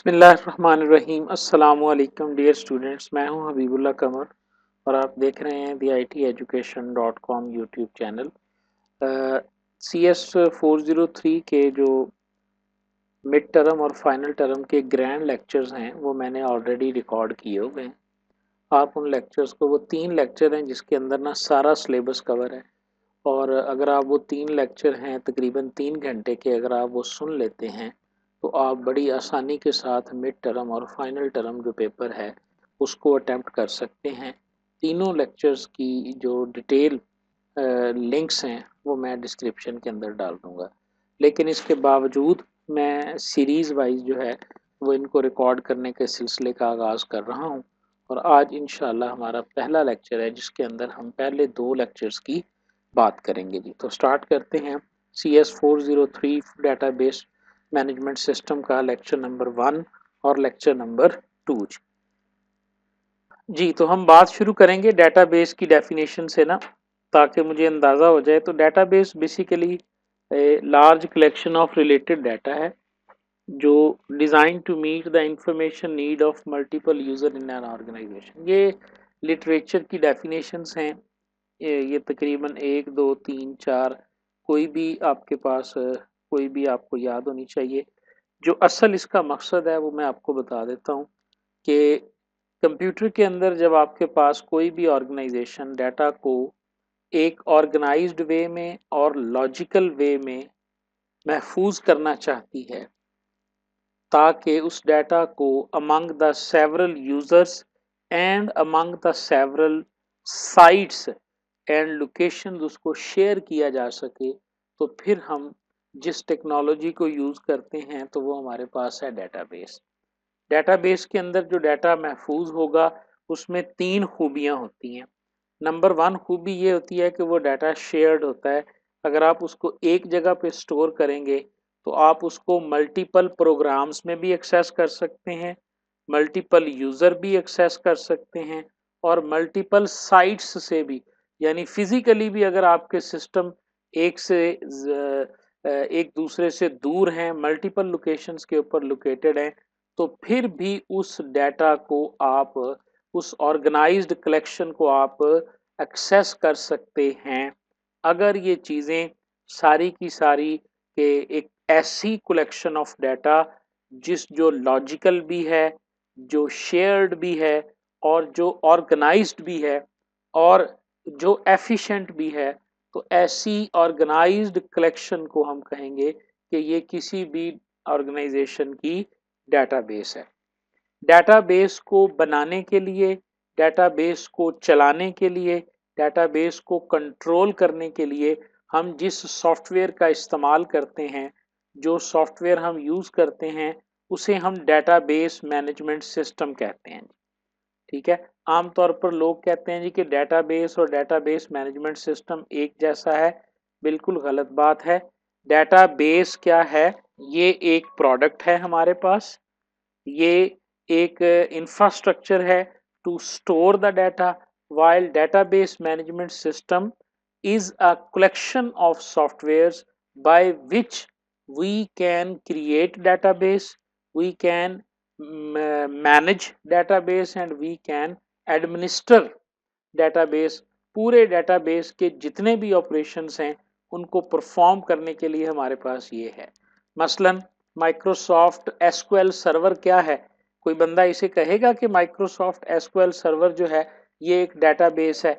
बिस्मिल्लाहिर्रहमानिर्रहीम अस्सलामुअलैकुम dear students. मैं हूं हबीबुल्लाह कमर और आप देख रहे हैं दी ITeducation.com यूट्यूब चैनल। CS 403 के जो मिड टर्म और फाइनल टर्म के ग्रैंड लेक्चर्स हैं वो मैंने ऑलरेडी रिकॉर्ड किए हुए हैं। आप उन लेक्चर्स को, वो 3 लेक्चर हैं जिसके अंदर ना सारा सिलेबस कवर है, और अगर आप वो 3 लेक्चर हैं तकरीबन 3 घंटे के, अगर आप वो सुन लेते हैं तो आप बड़ी आसानी के साथ मिड टर्म और फाइनल टर्म जो पेपर है उसको अटेम्प्ट कर सकते हैं। तीनों लेक्चर्स की जो डिटेल लिंक्स हैं वो मैं डिस्क्रिप्शन के अंदर डाल दूंगा, लेकिन इसके बावजूद मैं सीरीज़ वाइज जो है वो इनको रिकॉर्ड करने के सिलसिले का आगाज़ कर रहा हूँ। और आज इंशाल्लाह हमारा पहला लेक्चर है जिसके अंदर हम पहले 2 लेक्चर्स की बात करेंगे जी। तो स्टार्ट करते हैं। CS 403 डेटाबेस मैनेजमेंट सिस्टम का लेक्चर नंबर 1 और लेक्चर नंबर 2 जी। तो हम बात शुरू करेंगे डेटाबेस की डेफिनेशन से ना, ताकि मुझे अंदाज़ा हो जाए। तो database basically large collection of related data है जो design to meet the information need of multiple user in an organization. ये लिटरेचर की डेफिनेशंस हैं। ये तकरीबन 1 2 3 4 कोई भी आपके पास कोई भी आपको याद होनी चाहिए। जो असल इसका मकसद है वो मैं आपको बता देता हूँ कि कंप्यूटर के अंदर जब आपके पास कोई भी ऑर्गेनाइजेशन डाटा को एक ऑर्गेनाइज्ड वे में और लॉजिकल वे में महफूज करना चाहती है, ताकि उस डाटा को among the several users and among the several sites and location उसको शेयर किया जा सके, तो फिर हम जिस टेक्नोलॉजी को यूज़ करते हैं तो वो हमारे पास है डेटाबेस। डेटाबेस के अंदर जो डाटा महफूज होगा उसमें 3 खूबियां होती हैं। नंबर 1 खूबी ये होती है कि वो डाटा शेयर्ड होता है। अगर आप उसको एक जगह पे स्टोर करेंगे तो आप उसको मल्टीपल प्रोग्राम्स में भी एक्सेस कर सकते हैं, मल्टीपल यूज़र भी एक्सेस कर सकते हैं, और मल्टीपल साइट्स से भी, यानी फिजिकली भी अगर आपके सिस्टम एक से एक दूसरे से दूर हैं, मल्टीपल लोकेशंस के ऊपर लोकेटेड हैं, तो फिर भी उस डाटा को आप, उस ऑर्गेनाइज्ड कलेक्शन को आप एक्सेस कर सकते हैं। अगर ये चीज़ें सारी की सारी के एक ऐसी कलेक्शन ऑफ डाटा जो लॉजिकल भी है, जो शेयर्ड भी है, और जो ऑर्गेनाइज्ड भी है, और जो एफिशिएंट भी है, तो ऐसी ऑर्गेनाइज्ड कलेक्शन को हम कहेंगे कि ये किसी भी ऑर्गेनाइजेशन की डेटाबेस है। डेटाबेस को बनाने के लिए, डेटाबेस को चलाने के लिए, डेटाबेस को कंट्रोल करने के लिए हम जिस सॉफ्टवेयर का इस्तेमाल करते हैं, जो सॉफ्टवेयर हम यूज़ करते हैं, उसे हम डेटाबेस मैनेजमेंट सिस्टम कहते हैं। ठीक है। आमतौर पर लोग कहते हैं जी कि डेटाबेस और डेटाबेस मैनेजमेंट सिस्टम एक जैसा है। बिल्कुल गलत बात है। डेटाबेस क्या है? ये एक प्रोडक्ट है हमारे पास। ये एक इंफ्रास्ट्रक्चर है to store the data, while database management system is a collection of softwares by which we can create database, we can manage database and we can administer database। पूरे database के जितने भी operations हैं उनको perform करने के लिए हमारे पास ये है। मसलन माइक्रोसॉफ्ट एसक्यूएल सर्वर क्या है? कोई बंदा इसे कहेगा कि माइक्रोसॉफ्ट एसक्यूएल सर्वर जो है ये एक डेटाबेस है?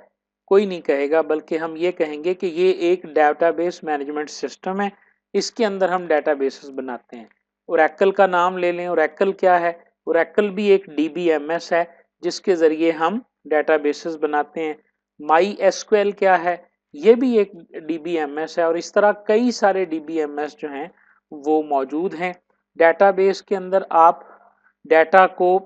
कोई नहीं कहेगा, बल्कि हम ये कहेंगे कि ये एक डेटाबेस मैनेजमेंट सिस्टम है। इसके अंदर हम डेटाबेसेस बनाते हैं। ओरेकल का नाम ले लें। ओरेकल क्या है? ओरेकल भी एक डीबीएमएस है जिसके जरिए हम डेटाबेसेस बनाते हैं। माई एसक्यूएल क्या है? ये भी एक डीबीएमएस है, और इस तरह कई सारे डीबीएमएस जो हैं वो मौजूद हैं। डेटाबेस के अंदर आप डाटा को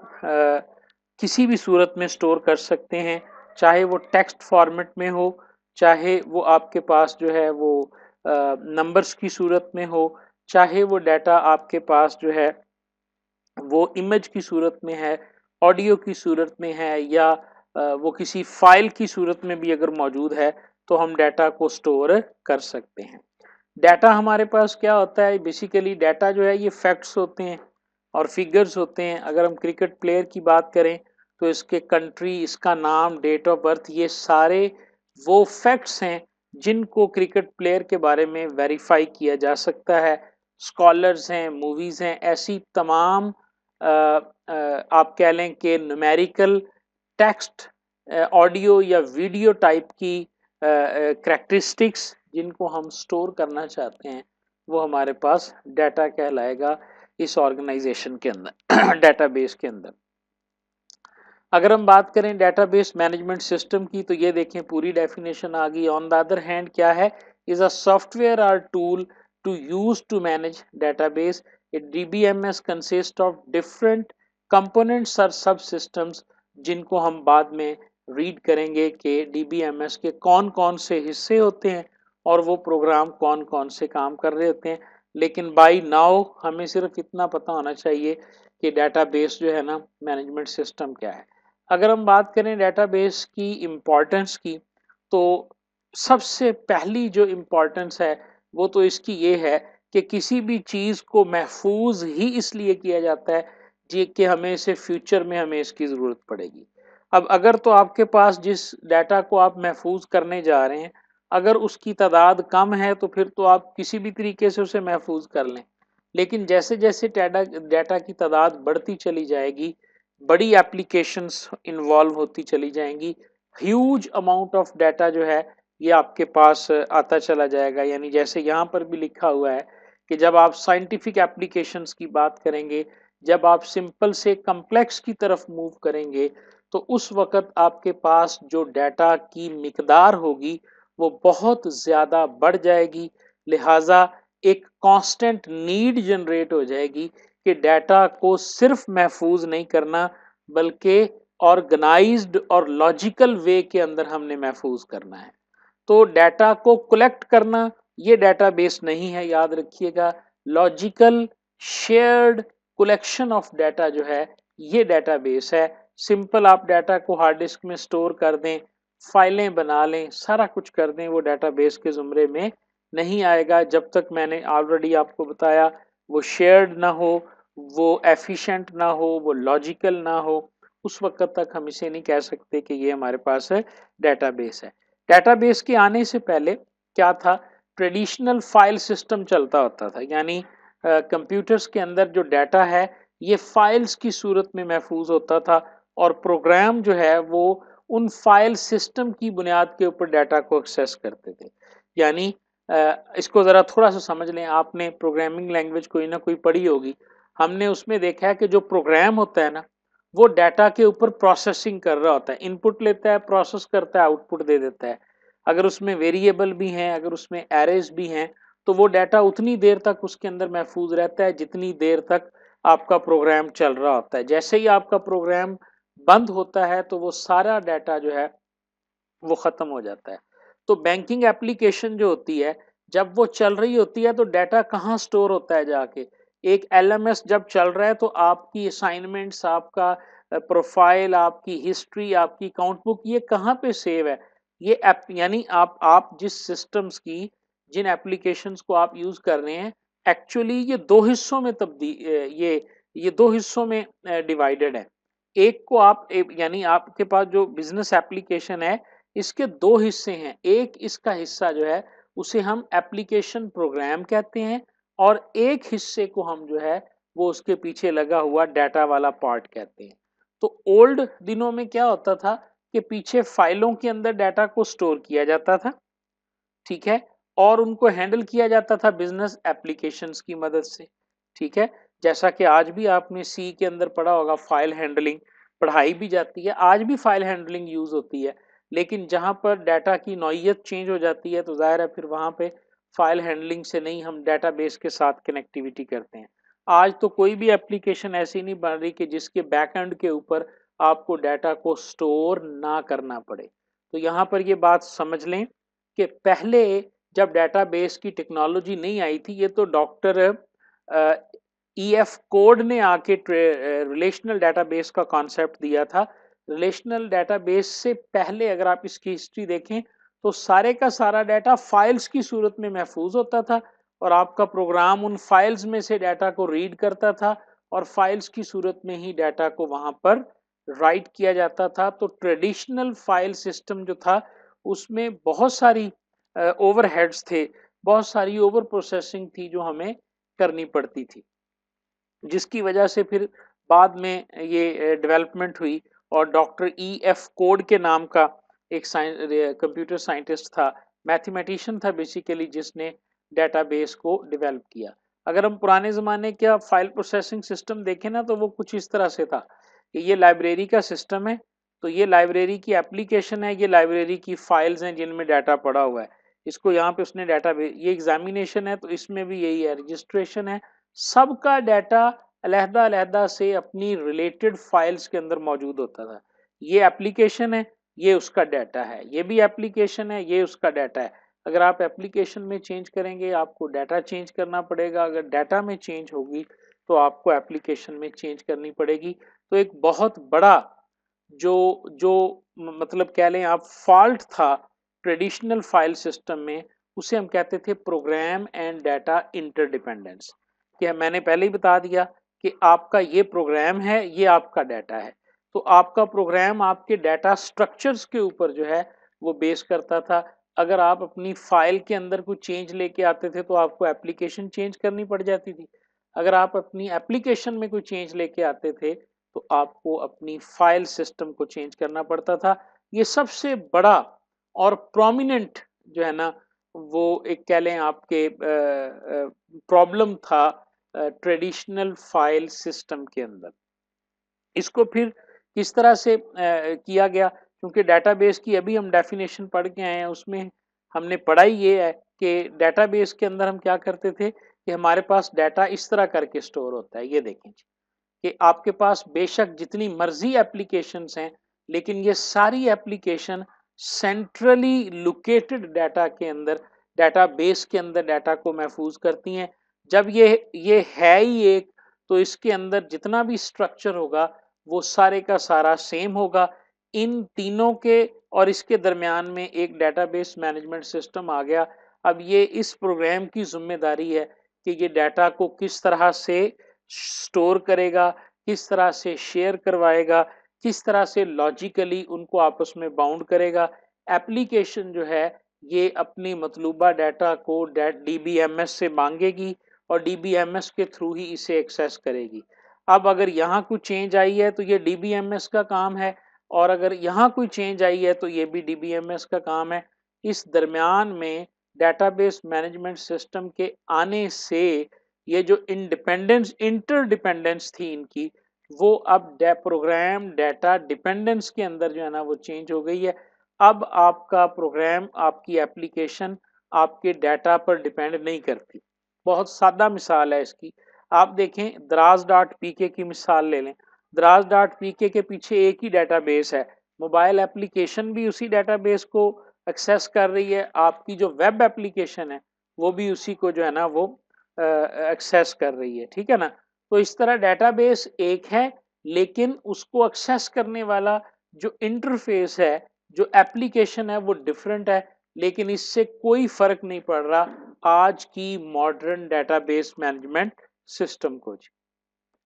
किसी भी सूरत में स्टोर कर सकते हैं, चाहे वो टेक्स्ट फॉर्मेट में हो, चाहे वो आपके पास जो है वो नंबर्स की सूरत में हो, चाहे वो डाटा आपके पास जो है वो इमेज की सूरत में है, ऑडियो की सूरत में है, या वो किसी फाइल की सूरत में भी अगर मौजूद है तो हम डाटा को स्टोर कर सकते हैं। डाटा हमारे पास क्या होता है? बेसिकली डाटा जो है ये फैक्ट्स होते हैं। और फिगर्स होते हैं। अगर हम क्रिकेट प्लेयर की बात करें तो इसके कंट्री, इसका नाम, डेट ऑफ बर्थ, ये सारे वो फैक्ट्स हैं जिनको क्रिकेट प्लेयर के बारे में वेरीफाई किया जा सकता है। स्कॉलर्स हैं, मूवीज हैं, ऐसी तमाम आप कह लें कि न्यूमेरिकल, टेक्स्ट, ऑडियो या वीडियो टाइप की करैक्टरिस्टिक्स जिनको हम स्टोर करना चाहते हैं, वो हमारे पास डाटा कहलाएगा इस ऑर्गेनाइजेशन के अंदर डेटाबेस के अंदर। अगर हम बात करें डेटाबेस मैनेजमेंट सिस्टम की तो ये देखें पूरी डेफिनेशन आ गई। ऑन द अदर हैंड क्या है, इज अ सॉफ्टवेयर और tool to use to manage database. It DBMS consist of different components और सब सिस्टम्स, जिनको हम बाद में रीड करेंगे कि डीबीएमएस के कौन कौन से हिस्से होते हैं और वो प्रोग्राम कौन कौन से काम कर रहे होते हैं। लेकिन बाई नाउ हमें सिर्फ इतना पता होना चाहिए कि डेटाबेस जो है ना, मैनेजमेंट सिस्टम क्या है। अगर हम बात करें डेटाबेस की इम्पोर्टेंस की, तो सबसे पहली जो इम्पोर्टेंस है वो तो इसकी ये है कि किसी भी चीज़ को महफूज ही इसलिए किया जाता है जी कि हमें इसे फ्यूचर में हमें इसकी ज़रूरत पड़ेगी। अब अगर तो आपके पास जिस डाटा को आप महफूज करने जा रहे हैं, अगर उसकी तादाद कम है तो फिर तो आप किसी भी तरीके से उसे महफूज कर लें। लेकिन जैसे जैसे डाटा की तादाद बढ़ती चली जाएगी, बड़ी एप्लीकेशंस इन्वॉल्व होती चली जाएंगी, ह्यूज अमाउंट ऑफ डाटा जो है ये आपके पास आता चला जाएगा। यानी जैसे यहाँ पर भी लिखा हुआ है कि जब आप साइंटिफिक एप्लीकेशंस की बात करेंगे, जब आप सिंपल से कम्प्लेक्स की तरफ मूव करेंगे, तो उस वक्त आपके पास जो डाटा की मिकदार होगी वो बहुत ज़्यादा बढ़ जाएगी। लिहाजा एक कांस्टेंट नीड जनरेट हो जाएगी कि डाटा को सिर्फ महफूज नहीं करना, बल्कि ऑर्गेनाइज्ड और लॉजिकल वे के अंदर हमने महफूज करना है। तो डाटा को कलेक्ट करना ये डाटाबेस नहीं है, याद रखिएगा। Logical shared collection of data जो है ये डाटाबेस है। सिंपल आप डाटा को हार्ड डिस्क में स्टोर कर दें, फाइलें बना लें, सारा कुछ कर दें, वो डाटाबेस के जुमरे में नहीं आएगा जब तक मैंने ऑलरेडी आपको बताया वो शेयर्ड ना हो, वो एफिशिएंट ना हो, वो लॉजिकल ना हो। उस वक्त तक हम इसे नहीं कह सकते कि ये हमारे पास है डाटाबेस है। डेटाबेस के आने से पहले क्या था, ट्रेडिशनल फाइल सिस्टम चलता होता था। यानी कंप्यूटर्स के अंदर जो डाटा है ये फाइल्स की सूरत में महफूज होता था और प्रोग्राम जो है वो उन फाइल सिस्टम की बुनियाद के ऊपर डाटा को एक्सेस करते थे। यानी इसको ज़रा थोड़ा सा समझ लें, आपने प्रोग्रामिंग लैंग्वेज कोई ना कोई पढ़ी होगी। हमने उसमें देखा है कि जो प्रोग्राम होता है ना, वो डाटा के ऊपर प्रोसेसिंग कर रहा होता है, इनपुट लेता है, प्रोसेस करता है, आउटपुट दे देता है। अगर उसमें वेरिएबल भी हैं, अगर उसमें एरेज भी हैं, तो वो डाटा उतनी देर तक उसके अंदर महफूज रहता है जितनी देर तक आपका प्रोग्राम चल रहा होता है। जैसे ही आपका प्रोग्राम बंद होता है तो वो सारा डाटा जो है वो खत्म हो जाता है। तो बैंकिंग एप्लीकेशन जो होती है, जब वो चल रही होती है तो डाटा कहाँ स्टोर होता है जाके, एक एलएमएस जब चल रहा है तो आपकी असाइनमेंट्स, आपका प्रोफाइल, आपकी हिस्ट्री, आपकी अकाउंट बुक, ये कहाँ पे सेव है। ये ऐप यानी आप जिस सिस्टम्स की, जिन एप्लीकेशंस को आप यूज कर रहे हैं, एक्चुअली ये दो हिस्सों में ये दो हिस्सों में डिवाइडेड है। एक को आप यानी आपके पास जो बिजनेस एप्लीकेशन है इसके दो हिस्से हैं। एक इसका हिस्सा जो है उसे हम एप्लीकेशन प्रोग्राम कहते हैं और एक हिस्से को हम जो है वो उसके पीछे लगा हुआ डाटा वाला पार्ट कहते हैं। तो ओल्ड दिनों में क्या होता था कि पीछे फाइलों के अंदर डाटा को स्टोर किया जाता था, ठीक है, और उनको हैंडल किया जाता था बिजनेस एप्लीकेशंस की मदद से, ठीक है। जैसा कि आज भी आपने सी के अंदर पढ़ा होगा, फाइल हैंडलिंग पढ़ाई भी जाती है, आज भी फाइल हैंडलिंग यूज होती है। लेकिन जहां पर डाटा की नौइयत चेंज हो जाती है तो जाहिर है फिर वहां पे फाइल हैंडलिंग से नहीं, हम डाटाबेस के साथ कनेक्टिविटी करते हैं। आज तो कोई भी एप्लीकेशन ऐसी नहीं बन रही कि जिसके बैकएंड के ऊपर आपको डाटा को स्टोर ना करना पड़े। तो यहाँ पर ये बात समझ लें कि पहले जब डेटाबेस की टेक्नोलॉजी नहीं आई थी, ये तो डॉक्टर ईएफ कोड ने आके रिलेशनल डेटाबेस का कॉन्सेप्ट दिया था। रिलेशनल डेटाबेस से पहले अगर आप इसकी हिस्ट्री देखें तो सारे का सारा डाटा फाइल्स की सूरत में महफूज होता था और आपका प्रोग्राम उन फाइल्स में से डाटा को रीड करता था और फाइल्स की सूरत में ही डाटा को वहां पर राइट किया जाता था। तो ट्रेडिशनल फाइल सिस्टम जो था उसमें बहुत सारी ओवरहेड्स थे, बहुत सारी ओवर प्रोसेसिंग थी जो हमें करनी पड़ती थी, जिसकी वजह से फिर बाद में ये डेवलपमेंट हुई और डॉक्टर ई एफ कोड के नाम का एक कंप्यूटर साइंटिस्ट था, मैथमेटिशियन था बेसिकली, जिसने डेटाबेस को डेवलप किया। अगर हम पुराने ज़माने का फाइल प्रोसेसिंग सिस्टम देखें ना, तो वो कुछ इस तरह से था कि ये लाइब्रेरी का सिस्टम है, तो ये लाइब्रेरी की एप्लीकेशन है, ये लाइब्रेरी की फाइल्स हैं जिनमें डाटा पड़ा हुआ है, इसको यहाँ पे उसने डाटा, ये एग्जामिनेशन है तो इसमें भी यही है, रजिस्ट्रेशन है, सबका डाटा अलहदा-अलहदा से अपनी रिलेटेड फाइल्स के अंदर मौजूद होता था। ये एप्लीकेशन है, ये उसका डाटा है, ये भी एप्लीकेशन है, ये उसका डाटा है। अगर आप एप्लीकेशन में चेंज करेंगे आपको डाटा चेंज करना पड़ेगा, अगर डाटा में चेंज होगी तो आपको एप्लीकेशन में चेंज करनी पड़ेगी। तो एक बहुत बड़ा जो जो मतलब कह लें आप फॉल्ट था ट्रेडिशनल फाइल सिस्टम में, उसे हम कहते थे प्रोग्राम एंड डाटा इंटरडिपेंडेंस। कि मैंने पहले ही बता दिया कि आपका ये प्रोग्राम है, ये आपका डाटा है, तो आपका प्रोग्राम आपके डाटा स्ट्रक्चर्स के ऊपर जो है वो बेस करता था। अगर आप अपनी फाइल के अंदर कुछ चेंज लेके आते थे तो आपको एप्लीकेशन चेंज करनी पड़ जाती थी। अगर आप अपनी एप्लीकेशन में कोई चेंज लेके आते थे तो आपको अपनी फाइल सिस्टम को चेंज करना पड़ता था। ये सबसे बड़ा और प्रोमिनेंट जो है ना, वो एक कह लें आपके प्रॉब्लम था ट्रेडिशनल फाइल सिस्टम के अंदर। इसको फिर किस तरह से किया गया, क्योंकि डेटाबेस की अभी हम डेफिनेशन पढ़ के आए हैं, उसमें हमने पढ़ा ही ये है कि डेटाबेस के अंदर हम क्या करते थे कि हमारे पास डाटा इस तरह करके स्टोर होता है। ये देखें कि आपके पास बेशक जितनी मर्जी एप्लीकेशंस हैं, लेकिन ये सारी एप्लीकेशन सेंट्रली लोकेटेड डाटा के अंदर, डाटाबेस के अंदर डाटा को महफूज करती हैं। जब ये है ही एक, तो इसके अंदर जितना भी स्ट्रक्चर होगा वो सारे का सारा सेम होगा। इन तीनों के और इसके दरमियान में एक डेटाबेस मैनेजमेंट सिस्टम आ गया। अब ये इस प्रोग्राम की जिम्मेदारी है कि ये डाटा को किस तरह से स्टोर करेगा, किस तरह से शेयर करवाएगा, किस तरह से लॉजिकली उनको आपस में बाउंड करेगा। एप्लीकेशन जो है ये अपनी मतलूबा डाटा को डीबीएमएस से मांगेगी और डीबीएमएस के थ्रू ही इसे एक्सेस करेगी। अब अगर यहाँ कोई चेंज आई है तो ये डीबीएमएस का काम है, और अगर यहाँ कोई चेंज आई है तो ये भी डीबीएमएस का काम है। इस दरमियान में डेटाबेस मैनेजमेंट सिस्टम के आने से ये जो इंडिपेंडेंस इंटरडिपेंडेंस थी इनकी, वो अब प्रोग्राम डाटा डिपेंडेंस के अंदर जो है ना वो चेंज हो गई है। अब आपका प्रोग्राम, आपकी एप्लीकेशन आपके डाटा पर डिपेंड नहीं करती। बहुत सादा मिसाल है इसकी, आप देखें दराज डॉट पीके की मिसाल ले लें। दराज डॉट पीके के पीछे एक ही डाटाबेस है, मोबाइल एप्लीकेशन भी उसी डाटाबेस को एक्सेस कर रही है, आपकी जो वेब एप्लीकेशन है वो भी उसी को जो है ना वो एक्सेस कर रही है, ठीक है ना। तो इस तरह डेटाबेस एक है, लेकिन उसको एक्सेस करने वाला जो इंटरफेस है, जो एप्लीकेशन है वो डिफरेंट है। लेकिन इससे कोई फर्क नहीं पड़ रहा आज की मॉडर्न डेटाबेस मैनेजमेंट सिस्टम को।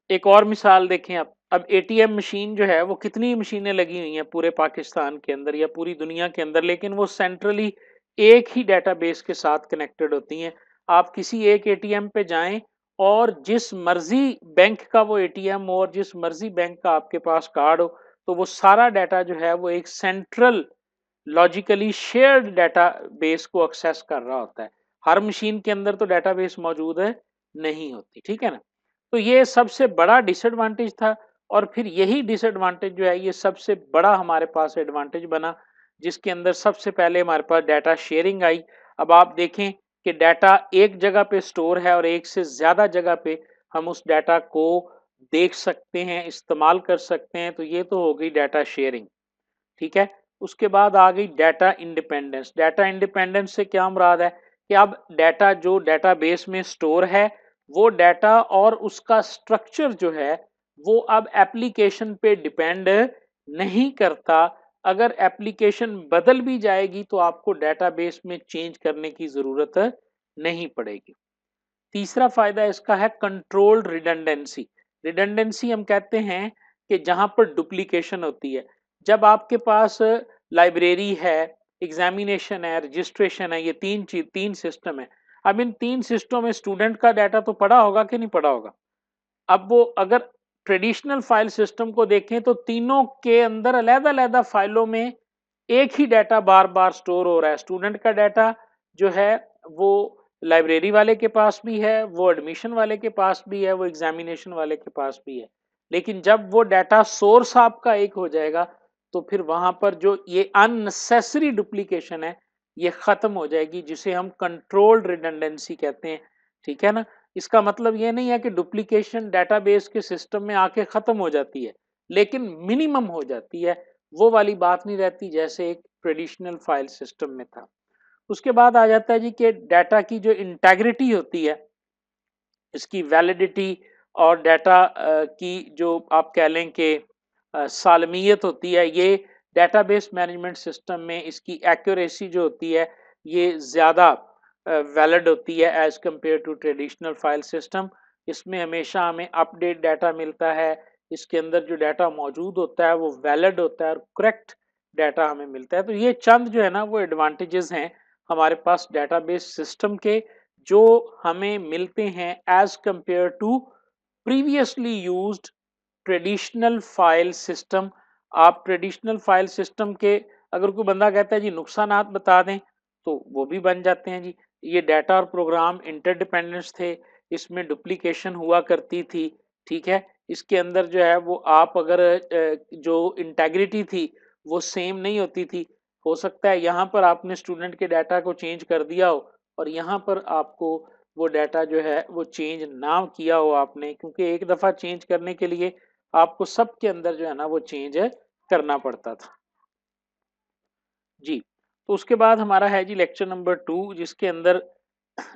एक और मिसाल देखें आप, अब एटीएम मशीन जो है वो कितनी मशीनें लगी हुई हैं पूरे पाकिस्तान के अंदर या पूरी दुनिया के अंदर, लेकिन वो सेंट्रली एक ही डेटाबेस के साथ कनेक्टेड होती हैं। आप किसी एक एटीएम पे जाएं और जिस मर्जी बैंक का वो एटीएम हो और जिस मर्जी बैंक का आपके पास कार्ड हो, तो वो सारा डाटा जो है वो एक सेंट्रल लॉजिकली शेयर्ड डेटाबेस को एक्सेस कर रहा होता है। हर मशीन के अंदर तो डेटाबेस मौजूद है नहीं होती, ठीक है ना। तो ये सबसे बड़ा डिसएडवांटेज था, और फिर यही डिसएडवांटेज जो है ये सबसे बड़ा हमारे पास एडवांटेज बना, जिसके अंदर सबसे पहले हमारे पास डाटा शेयरिंग आई। अब आप देखें कि डाटा एक जगह पे स्टोर है और एक से ज्यादा जगह पे हम उस डाटा को देख सकते हैं, इस्तेमाल कर सकते हैं, तो ये तो हो गई डाटा शेयरिंग, ठीक है। उसके बाद आ गई डाटा इंडिपेंडेंस। डाटा इंडिपेंडेंस से क्या मुराद है कि अब डाटा जो डेटाबेस में स्टोर है, वो डाटा और उसका स्ट्रक्चर जो है वो अब एप्लीकेशन पे डिपेंड नहीं करता। अगर एप्लीकेशन बदल भी जाएगी तो आपको डेटाबेस में चेंज करने की जरूरत नहीं पड़ेगी। तीसरा फायदा इसका है कंट्रोल्ड रिडंडेंसी। रिडंडेंसी हम कहते हैं कि जहां पर डुप्लीकेशन होती है। जब आपके पास लाइब्रेरी है, एग्जामिनेशन है, रजिस्ट्रेशन है, ये तीन सिस्टम है। अब इन तीन सिस्टम में स्टूडेंट का डाटा तो पड़ा होगा कि नहीं पड़ा होगा। अब वो अगर ट्रेडिशनल फाइल सिस्टम को देखें तो तीनों के अंदर अलग-अलग फाइलों में एक ही डाटा बार-बार स्टोर हो रहा है। स्टूडेंट का डाटा जो है वो लाइब्रेरी वाले के पास भी है, वो एडमिशन वाले के पास भी है, वो एग्जामिनेशन वाले के पास भी है। लेकिन जब वो डाटा सोर्स आपका एक हो जाएगा तो फिर वहां पर जो ये अननेसेसरी डुप्लीकेशन है ये खत्म हो जाएगी, जिसे हम कंट्रोल्ड रिडंडेंसी कहते हैं। ठीक है ना। इसका मतलब ये नहीं है कि डुप्लीकेशन डेटाबेस के सिस्टम में आके खत्म हो जाती है, लेकिन मिनिमम हो जाती है। वो वाली बात नहीं रहती जैसे एक ट्रेडिशनल फाइल सिस्टम में था। उसके बाद आ जाता है जी कि डाटा की जो इंटेग्रिटी होती है, इसकी वैलिडिटी और डाटा की जो आप कह लें कि सालमियत होती है, ये डेटाबेस मैनेजमेंट सिस्टम में इसकी एक्यूरेसी जो होती है ये ज़्यादा वैलिड होती है as compare to traditional file system. इसमें हमेशा हमें अपडेट डाटा मिलता है, इसके अंदर जो डाटा मौजूद होता है वो वैलिड होता है और करेक्ट डाटा हमें मिलता है। तो ये चंद जो है ना वो एडवांटेजेस हैं हमारे पास डेटाबेस सिस्टम के, जो हमें मिलते हैं as compare to previously used traditional file system. आप ट्रेडिशनल फाइल सिस्टम के अगर कोई बंदा कहता है जी नुकसानात बता दें तो वो भी बन जाते हैं जी। ये डाटा और प्रोग्राम इंटरडिपेंडेंस थे, इसमें डुप्लीकेशन हुआ करती थी। ठीक है। इसके अंदर जो है वो आप अगर जो इंटेग्रिटी थी वो सेम नहीं होती थी। हो सकता है यहाँ पर आपने स्टूडेंट के डाटा को चेंज कर दिया हो और यहाँ पर आपको वो डाटा जो है वो चेंज ना किया हो आपने, क्योंकि एक दफा चेंज करने के लिए आपको सबके अंदर जो है ना वो चेंज करना पड़ता था। जी। तो उसके बाद हमारा है जी लेक्चर नंबर 2, जिसके अंदर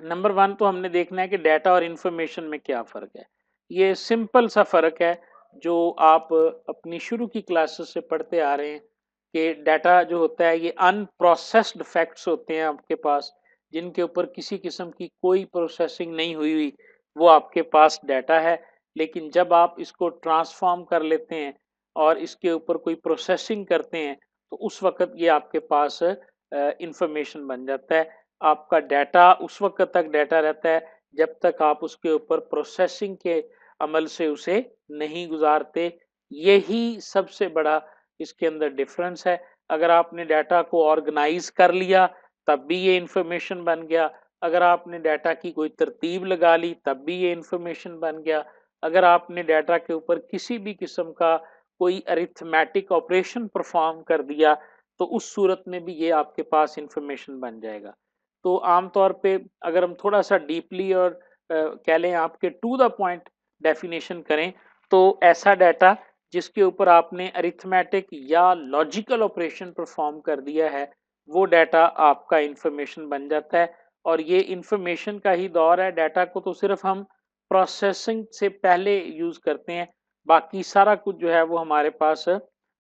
नंबर 1 तो हमने देखना है कि डाटा और इंफॉर्मेशन में क्या फ़र्क है। ये सिंपल सा फ़र्क है जो आप अपनी शुरू की क्लासेस से पढ़ते आ रहे हैं कि डाटा जो होता है ये अनप्रोसेस्ड फैक्ट्स होते हैं आपके पास, जिनके ऊपर किसी किस्म की कोई प्रोसेसिंग नहीं हुई हुई, वो आपके पास डाटा है। लेकिन जब आप इसको ट्रांसफ़ॉर्म कर लेते हैं और इसके ऊपर कोई प्रोसेसिंग करते हैं तो उस वक़्त ये आपके पास इंफॉर्मेशन बन जाता है। आपका डाटा उस वक़्त तक डाटा रहता है जब तक आप उसके ऊपर प्रोसेसिंग के अमल से उसे नहीं गुज़ारते। यही सबसे बड़ा इसके अंदर डिफ़रेंस है। अगर आपने डाटा को ऑर्गेनाइज़ कर लिया तब भी ये इंफॉर्मेशन बन गया। अगर आपने डाटा की कोई तरतीब लगा ली तब भी ये इंफॉर्मेशन बन गया। अगर आपने डाटा के ऊपर किसी भी किस्म का कोई अरिथमेटिक ऑपरेशन परफ़ॉर्म कर दिया तो उस सूरत में भी ये आपके पास इंफॉर्मेशन बन जाएगा। तो आम तौर पे अगर हम थोड़ा-सा डीपली और कह लें आपके टू द पॉइंट डेफिनेशन करें तो ऐसा डाटा जिसके ऊपर आपने अरिथमेटिक या लॉजिकल ऑपरेशन परफ़ॉर्म कर दिया है, वो डाटा आपका इंफॉर्मेशन बन जाता है। और ये इंफॉर्मेशन का ही दौर है, डाटा को तो सिर्फ़ हम प्रोसेसिंग से पहले यूज़ करते हैं, बाकी सारा कुछ जो है वो हमारे पास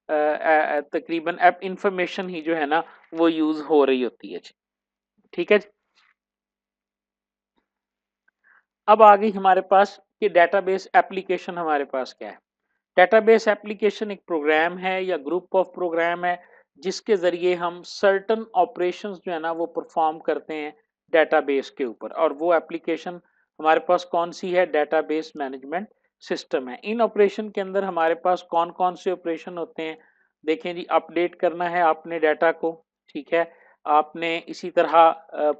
तकरीबन अब इंफॉर्मेशन ही जो है ना वो यूज़ हो रही होती है जी। ठीक है जी। अब आ गई हमारे पास कि डेटाबेस एप्लीकेशन हमारे पास क्या है। डेटाबेस एप्लीकेशन एक प्रोग्राम है या ग्रुप ऑफ प्रोग्राम है जिसके ज़रिए हम सर्टेन ऑपरेशंस जो है ना वो परफॉर्म करते हैं डेटाबेस के ऊपर, और वो एप्लीकेशन हमारे पास कौन सी है, डेटाबेस मैनेजमेंट सिस्टम है। इन ऑपरेशन के अंदर हमारे पास कौन कौन से ऑपरेशन होते हैं। देखें जी, अपडेट करना है आपने डाटा को। ठीक है। आपने इसी तरह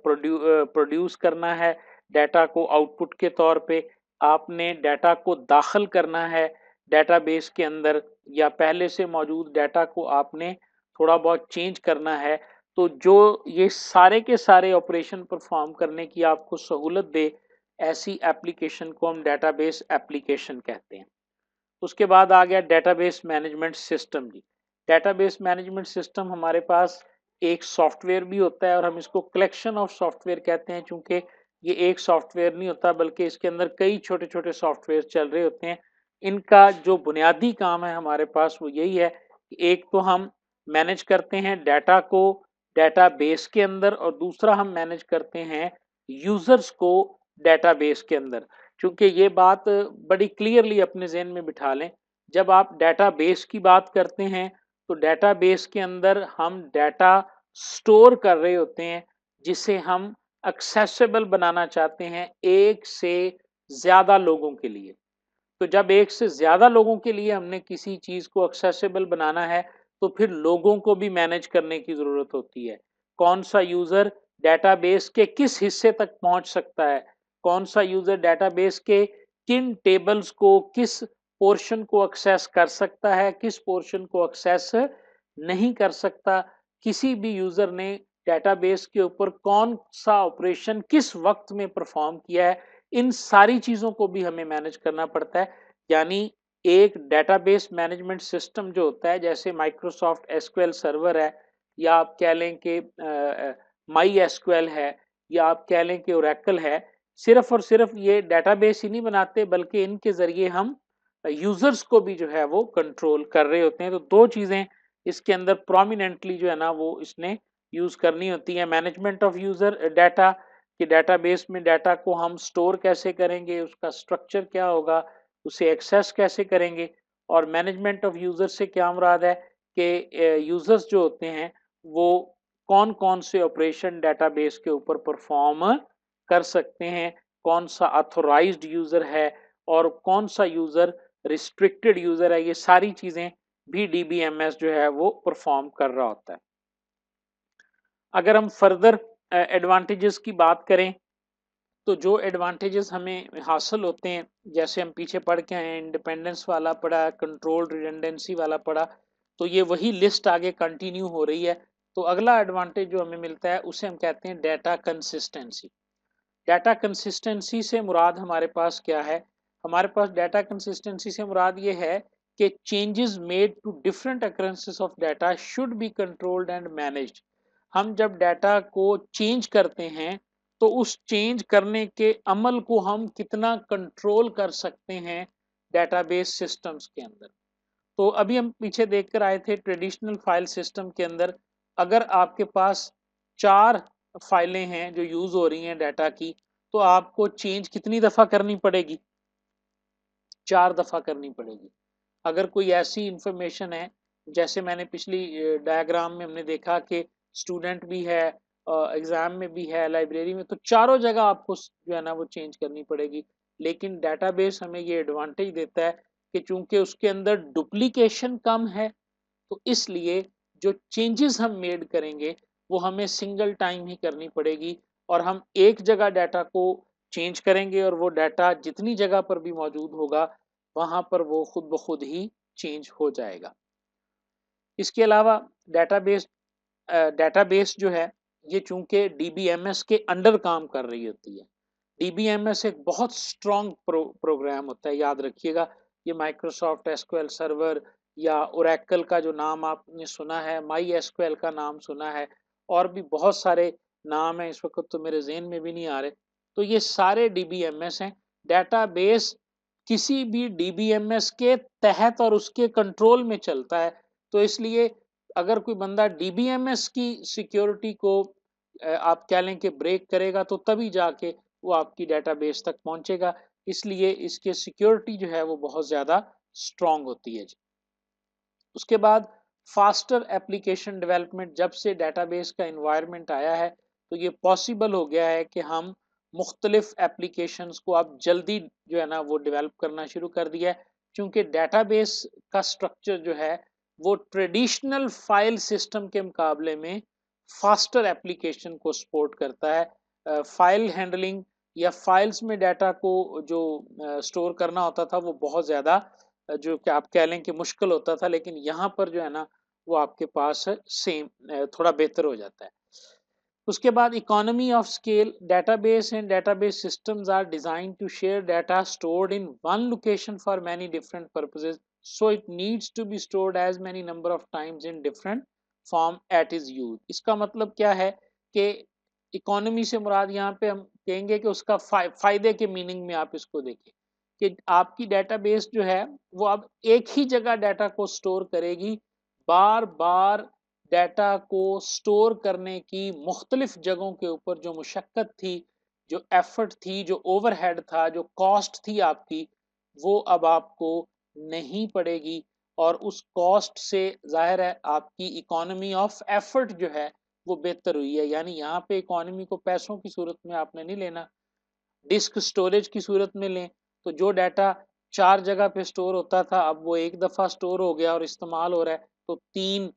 प्रोड्यूस करना है डाटा को आउटपुट के तौर पे। आपने डाटा को दाखिल करना है डेटाबेस के अंदर, या पहले से मौजूद डाटा को आपने थोड़ा बहुत चेंज करना है। तो जो ये सारे के सारे ऑपरेशन परफॉर्म करने की आपको सहूलत दे, ऐसी एप्लीकेशन को हम डेटाबेस एप्लीकेशन कहते हैं। उसके बाद आ गया डेटाबेस मैनेजमेंट सिस्टम जी। डेटाबेस मैनेजमेंट सिस्टम हमारे पास एक सॉफ्टवेयर भी होता है और हम इसको कलेक्शन ऑफ सॉफ्टवेयर कहते हैं, क्योंकि ये एक सॉफ्टवेयर नहीं होता बल्कि इसके अंदर कई छोटे छोटे सॉफ्टवेयर चल रहे होते हैं। इनका जो बुनियादी काम है हमारे पास वो यही है कि एक तो हम मैनेज करते हैं डाटा को डेटाबेस के अंदर, और दूसरा हम मैनेज करते हैं यूजर्स को डेटाबेस के अंदर। चूंकि ये बात बड़ी क्लियरली अपने जहन में बिठा लें, जब आप डेटाबेस की बात करते हैं तो डेटाबेस के अंदर हम डेटा स्टोर कर रहे होते हैं जिसे हम एक्सेसिबल बनाना चाहते हैं एक से ज्यादा लोगों के लिए। तो जब एक से ज्यादा लोगों के लिए हमने किसी चीज को एक्सेसिबल बनाना है तो फिर लोगों को भी मैनेज करने की जरूरत होती है। कौन सा यूजर डेटाबेस के किस हिस्से तक पहुंच सकता है, कौन सा यूजर डेटाबेस के किन टेबल्स को, किस पोर्शन को एक्सेस कर सकता है, किस पोर्शन को एक्सेस नहीं कर सकता, किसी भी यूजर ने डेटाबेस के ऊपर कौन सा ऑपरेशन किस वक्त में परफॉर्म किया है, इन सारी चीजों को भी हमें मैनेज करना पड़ता है। यानी एक डेटाबेस मैनेजमेंट सिस्टम जो होता है, जैसे माइक्रोसॉफ्ट एसक्यूएल सर्वर है, या आप कह लें कि माई एसक्यूएल है, या आप कह लें कि ओरेकल है, सिर्फ और सिर्फ ये डेटाबेस ही नहीं बनाते बल्कि इनके जरिए हम यूजर्स को भी जो है वो कंट्रोल कर रहे होते हैं। तो दो चीजें इसके अंदर प्रोमिनेंटली जो है ना वो इसने यूज करनी होती है। मैनेजमेंट ऑफ यूजर डाटा, कि डेटाबेस में डाटा को हम स्टोर कैसे करेंगे, उसका स्ट्रक्चर क्या होगा, उसे एक्सेस कैसे करेंगे। और मैनेजमेंट ऑफ यूजर से क्या मुराद है कि यूजर्स जो होते हैं वो कौन कौन से ऑपरेशन डेटाबेस के ऊपर परफॉर्म कर सकते हैं, कौन सा ऑथोराइज्ड यूजर है और कौन सा यूजर रिस्ट्रिक्टेड यूजर है, ये सारी चीजें भी डीबीएमएस जो है वो परफॉर्म कर रहा होता है। अगर हम फर्दर एडवांटेजेस की बात करें तो जो एडवांटेजेस हमें हासिल होते हैं, जैसे हम पीछे पढ़ के आए, इंडिपेंडेंस वाला पढ़ा, कंट्रोल रिडंडेंसी वाला पढ़ा, तो ये वही लिस्ट आगे कंटिन्यू हो रही है। तो अगला एडवांटेज जो हमें मिलता है उसे हम कहते हैं डाटा कंसिस्टेंसी। डाटा कंसिस्टेंसी से मुराद हमारे पास क्या है? हमारे पास डाटा कंसिस्टेंसी से मुराद ये है कि changes made to different occurrences of data should be controlled and managed. हम जब डाटा को चेंज करते हैं तो उस चेंज करने के अमल को हम कितना कंट्रोल कर सकते हैं डेटाबेस सिस्टम्स के अंदर। तो अभी हम पीछे देखकर आए थे ट्रेडिशनल फाइल सिस्टम के अंदर, अगर आपके पास 4 फाइलें हैं जो यूज हो रही हैं डाटा की, तो आपको चेंज कितनी दफा करनी पड़ेगी? 4 दफा करनी पड़ेगी। अगर कोई ऐसी इंफॉर्मेशन है, जैसे मैंने पिछली डायग्राम में हमने देखा कि स्टूडेंट भी है, एग्जाम में भी है, लाइब्रेरी में, तो चारों जगह आपको जो है ना वो चेंज करनी पड़ेगी। लेकिन डेटाबेस हमें ये एडवांटेज देता है कि चूंकि उसके अंदर डुप्लीकेशन कम है, तो इसलिए जो चेंजेस हम मेड करेंगे वो हमें सिंगल टाइम ही करनी पड़ेगी, और हम एक जगह डाटा को चेंज करेंगे और वो डाटा जितनी जगह पर भी मौजूद होगा वहां पर वो खुद ब खुद ही चेंज हो जाएगा। इसके अलावा डेटाबेस डेटाबेस जो है ये चूंकि डीबीएमएस के अंडर काम कर रही होती है। डीबीएमएस एक बहुत स्ट्रॉन्ग प्रोग्राम होता है, याद रखिएगा। ये माइक्रोसॉफ्ट एसक्यूएल सर्वर या ओरेकल का जो नाम आपने सुना है, माई एसक्यूएल का नाम सुना है, और भी बहुत सारे नाम है, इस वक्त तो मेरे जेहन में भी नहीं आ रहे। तो ये सारे डीबीएमएस हैं। डेटाबेस किसी भी डीबीएमएस के तहत और उसके कंट्रोल में चलता है। तो इसलिए अगर कोई बंदा डीबीएमएस की सिक्योरिटी को आप कह लें कि ब्रेक करेगा तो तभी जाके वो आपकी डेटाबेस तक पहुंचेगा। इसलिए इसके सिक्योरिटी जो है वो बहुत ज्यादा स्ट्रांग होती है जी। उसके बाद फास्टर एप्लीकेशन डेवलपमेंट, जब से डेटाबेस का इन्वायरमेंट आया है तो ये पॉसिबल हो गया है कि हम मुख्तलिफ एप्लीकेशंस को अब जल्दी जो है ना वो डेवलप करना शुरू कर दिया है, क्योंकि डेटाबेस का स्ट्रक्चर जो है वो ट्रेडिशनल फाइल सिस्टम के मुकाबले में फास्टर एप्लीकेशन को सपोर्ट करता है। फाइल हैंडलिंग या फाइल्स में डाटा को जो स्टोर करना होता था वो बहुत ज़्यादा जो कि आप कह लें कि मुश्किल होता था, लेकिन यहाँ पर जो है ना वो आपके पास सेम थोड़ा बेहतर हो जाता है। उसके बाद economy of scale, database and database systems are designed to share data stored in one location for many different purposes, so it needs to be stored as many number of times in different form at is use. इसका मतलब क्या है कि economy से मुराद यहाँ पे हम कहेंगे कि उसका फायदे के मीनिंग में आप इसको देखें कि आपकी डेटाबेस जो है वो अब एक ही जगह डाटा को स्टोर करेगी। बार बार डाटा को स्टोर करने की मुख्तलिफ जगहों के ऊपर जो मुशक्कत थी, जो एफर्ट थी, जो ओवरहेड था, जो कॉस्ट थी आपकी, वो अब आपको नहीं पड़ेगी और उस कॉस्ट से ज़ाहिर है आपकी इकोनॉमी ऑफ एफर्ट जो है वो बेहतर हुई है। यानी यहाँ पे इकोनॉमी को पैसों की सूरत में आपने नहीं लेना, डिस्क स्टोरेज की सूरत में लें तो जो डाटा 4 जगह पे स्टोर होता था अब वो एक दफ़ा स्टोर हो गया और इस्तेमाल हो रहा है, तो 3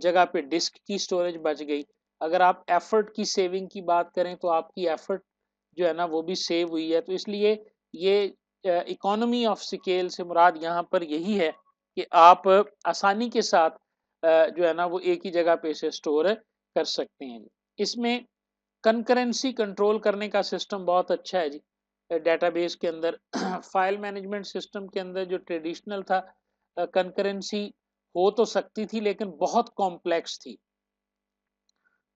जगह पे डिस्क की स्टोरेज बच गई। अगर आप एफर्ट की सेविंग की बात करें तो आपकी एफर्ट जो है ना वो भी सेव हुई है। तो इसलिए ये इकोनॉमी ऑफ स्केल से मुराद यहाँ पर यही है कि आप आसानी के साथ जो है ना वो एक ही जगह पे इसे स्टोर कर सकते हैं। इसमें कंकरेंसी कंट्रोल करने का सिस्टम बहुत अच्छा है जी। डेटाबेस के अंदर फाइल मैनेजमेंट सिस्टम के अंदर जो ट्रेडिशनल था, कंकरेंसी हो तो सकती थी लेकिन बहुत कॉम्प्लेक्स थी,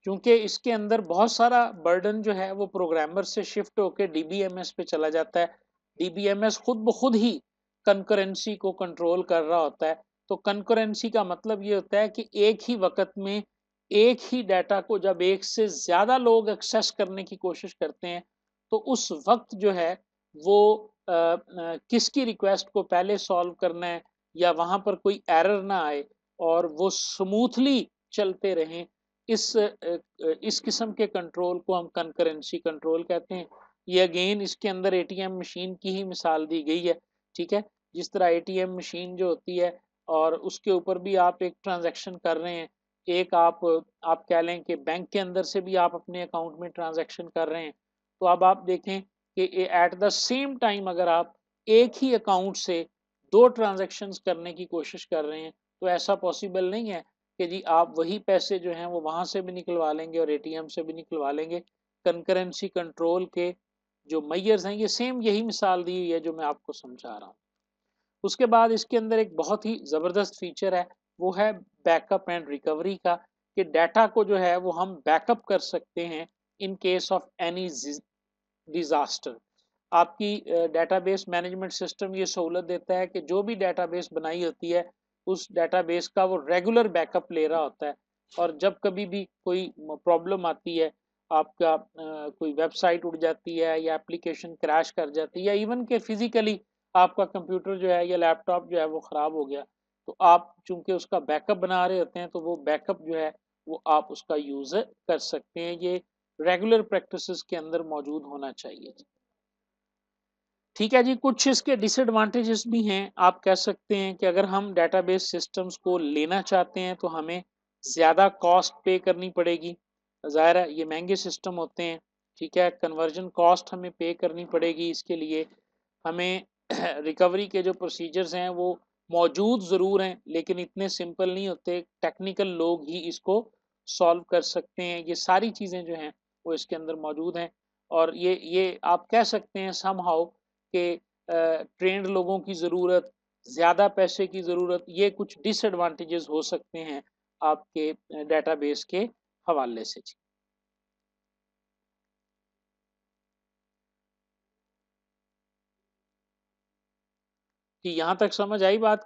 क्योंकि इसके अंदर बहुत सारा बर्डन जो है वो प्रोग्रामर से शिफ्ट होकर डीबीएमएस पे चला जाता है। डीबीएमएस खुद ब खुद ही कंकरेंसी को कंट्रोल कर रहा होता है। तो कंकरेंसी का मतलब ये होता है कि एक ही वक्त में एक ही डाटा को जब एक से ज्यादा लोग एक्सेस करने की कोशिश करते हैं तो उस वक्त जो है वो किसकी रिक्वेस्ट को पहले सॉल्व करना है या वहां पर कोई एरर ना आए और वो स्मूथली चलते रहें, इस किस्म के कंट्रोल को हम कंकरेंसी कंट्रोल कहते हैं। ये अगेन इसके अंदर एटीएम मशीन की ही मिसाल दी गई है, ठीक है। जिस तरह एटीएम मशीन जो होती है और उसके ऊपर भी आप एक ट्रांजैक्शन कर रहे हैं, एक आप कह लें कि बैंक के अंदर से भी आप अपने अकाउंट में ट्रांजैक्शन कर रहे हैं, तो अब आप देखें कि एट द सेम टाइम अगर आप एक ही अकाउंट से दो ट्रांजैक्शंस करने की कोशिश कर रहे हैं तो ऐसा पॉसिबल नहीं है कि जी आप वही पैसे जो हैं वो वहां से भी निकलवा लेंगे और एटीएम से भी निकलवा लेंगे। कंकरेंसी कंट्रोल के जो मेजर्स हैं ये सेम यही मिसाल दी हुई है जो मैं आपको समझा रहा हूँ। उसके बाद इसके अंदर एक बहुत ही जबरदस्त फीचर है, वो है बैकअप एंड रिकवरी का, कि डाटा को जो है वो हम बैकअप कर सकते हैं in case of any disaster. आपकी डेटाबेस मैनेजमेंट सिस्टम ये सहूलत देता है कि जो भी डेटाबेस बनाई होती है उस डेटाबेस का वो रेगुलर बैकअप ले रहा होता है और जब कभी भी कोई प्रॉब्लम आती है, आपका कोई वेबसाइट उड़ जाती है या एप्लीकेशन क्रैश कर जाती है या इवन के फिजिकली आपका कंप्यूटर जो है या लैपटॉप जो है वो ख़राब हो गया, तो आप चूंकि उसका बैकअप बना रहे होते हैं तो वो बैकअप जो है वो आप उसका यूज़ कर सकते हैं। ये रेगुलर प्रैक्टिसेस के अंदर मौजूद होना चाहिए। ठीक है जी, कुछ इसके डिसएडवांटेजेस भी हैं। आप कह सकते हैं कि अगर हम डेटाबेस सिस्टम्स को लेना चाहते हैं तो हमें ज़्यादा कॉस्ट पे करनी पड़ेगी। ज़ाहिर है ये महंगे सिस्टम होते हैं, ठीक है। कन्वर्जन कॉस्ट हमें पे करनी पड़ेगी इसके लिए। हमें रिकवरी के जो प्रोसीजर्स हैं वो मौजूद ज़रूर हैं लेकिन इतने सिंपल नहीं होते, टेक्निकल लोग ही इसको सॉल्व कर सकते हैं। ये सारी चीज़ें जो हैं वो इसके अंदर मौजूद हैं और ये आप कह सकते हैं समहाउ के ट्रेंड लोगों की ज़रूरत, ज़्यादा पैसे की ज़रूरत, ये कुछ डिसएडवांटेजेस हो सकते हैं आपके डेटाबेस के हवाले से। जी। कि यहाँ तक समझ आई बात?